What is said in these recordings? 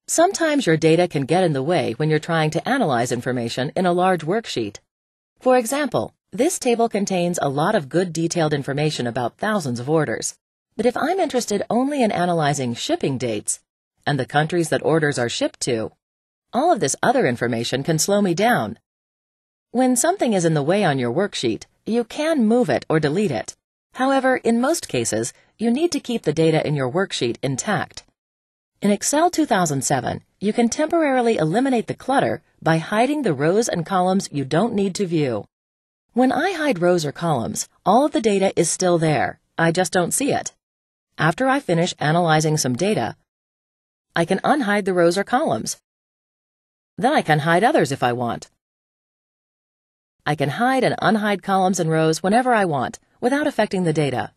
Sometimes your data can get in the way when you're trying to analyze information in a large worksheet. For example, this table contains a lot of good detailed information about thousands of orders. But if I'm interested only in analyzing shipping dates and the countries that orders are shipped to, all of this other information can slow me down. When something is in the way on your worksheet, you can move it or delete it. However, in most cases, you need to keep the data in your worksheet intact. In Excel 2007, you can temporarily eliminate the clutter by hiding the rows and columns you don't need to view. When I hide rows or columns, all of the data is still there. I just don't see it. After I finish analyzing some data, I can unhide the rows or columns. Then I can hide others if I want. I can hide and unhide columns and rows whenever I want, without affecting the data.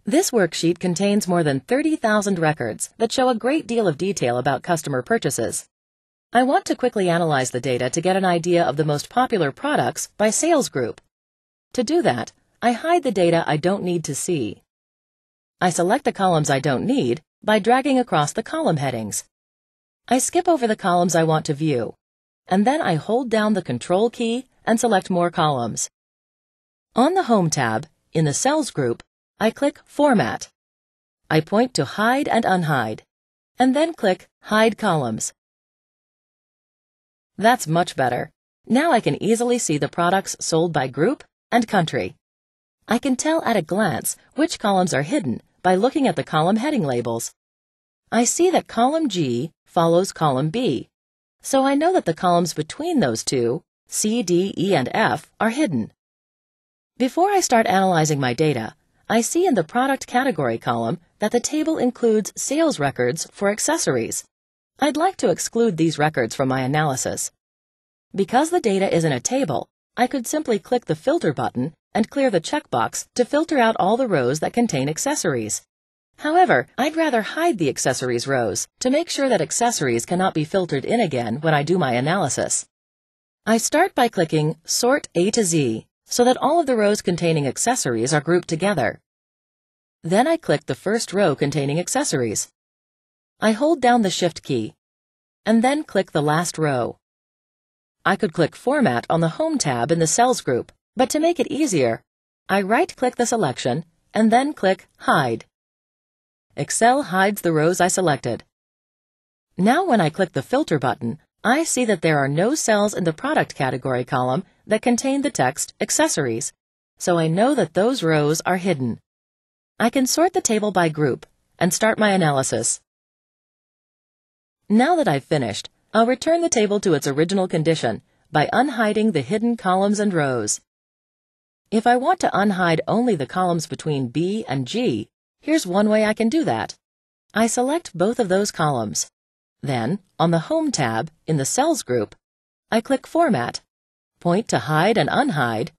This worksheet contains more than 30,000 records that show a great deal of detail about customer purchases. I want to quickly analyze the data to get an idea of the most popular products by sales group. To do that, I hide the data I don't need to see. I select the columns I don't need by dragging across the column headings. I skip over the columns I want to view, and then I hold down the Control key and select more columns. On the Home tab, in the Cells group, I click Format. I point to Hide and Unhide, and then click Hide Columns. That's much better. Now I can easily see the products sold by group and country. I can tell at a glance which columns are hidden by looking at the column heading labels. I see that column G follows column B, so I know that the columns between those two, C, D, E, and F, are hidden. Before I start analyzing my data, I see in the Product Category column that the table includes sales records for accessories. I'd like to exclude these records from my analysis. Because the data is in a table, I could simply click the Filter button and clear the checkbox to filter out all the rows that contain accessories. However, I'd rather hide the accessories rows to make sure that accessories cannot be filtered in again when I do my analysis. I start by clicking Sort A to Z so that all of the rows containing accessories are grouped together. Then I click the first row containing accessories. I hold down the Shift key, and then click the last row. I could click Format on the Home tab in the Cells group, but to make it easier, I right-click the selection and then click Hide. Excel hides the rows I selected. Now when I click the Filter button, I see that there are no cells in the Product Category column that contain the text Accessories, so I know that those rows are hidden. I can sort the table by group and start my analysis. Now that I've finished, I'll return the table to its original condition by unhiding the hidden columns and rows. If I want to unhide only the columns between B and G, here's one way I can do that. I select both of those columns. Then, on the Home tab in the Cells group, I click Format, point to Hide and Unhide,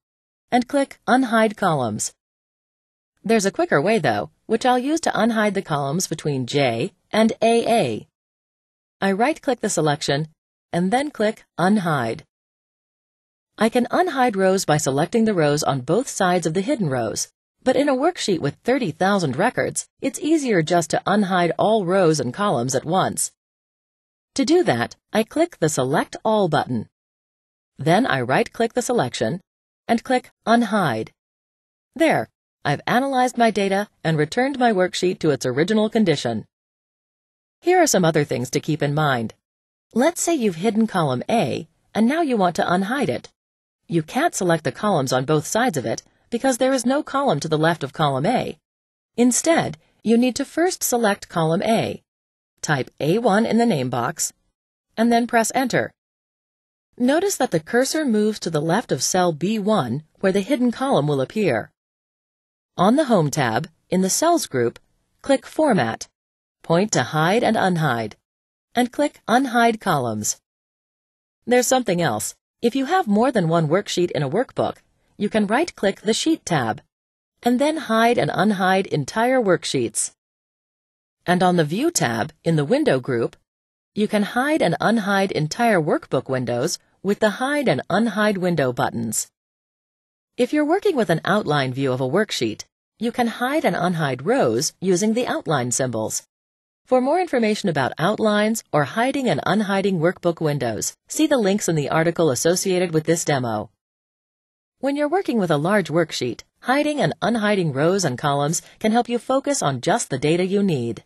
and click Unhide Columns. There's a quicker way, though, which I'll use to unhide the columns between J and AA. I right-click the selection, and then click Unhide. I can unhide rows by selecting the rows on both sides of the hidden rows, but in a worksheet with 30,000 records, it's easier just to unhide all rows and columns at once. To do that, I click the Select All button. Then I right-click the selection and click Unhide. There, I've analyzed my data and returned my worksheet to its original condition. Here are some other things to keep in mind. Let's say you've hidden column A, and now you want to unhide it. You can't select the columns on both sides of it because there is no column to the left of column A. Instead, you need to first select column A, type A1 in the name box, and then press Enter. Notice that the cursor moves to the left of cell B1 where the hidden column will appear. On the Home tab, in the Cells group, click Format, point to Hide and Unhide, and click Unhide Columns. There's something else. If you have more than one worksheet in a workbook, you can right-click the Sheet tab, and then hide and unhide entire worksheets. And on the View tab in the Window group, you can hide and unhide entire workbook windows with the Hide and Unhide Window buttons. If you're working with an outline view of a worksheet, you can hide and unhide rows using the outline symbols. For more information about outlines or hiding and unhiding workbook windows, see the links in the article associated with this demo. When you're working with a large worksheet, hiding and unhiding rows and columns can help you focus on just the data you need.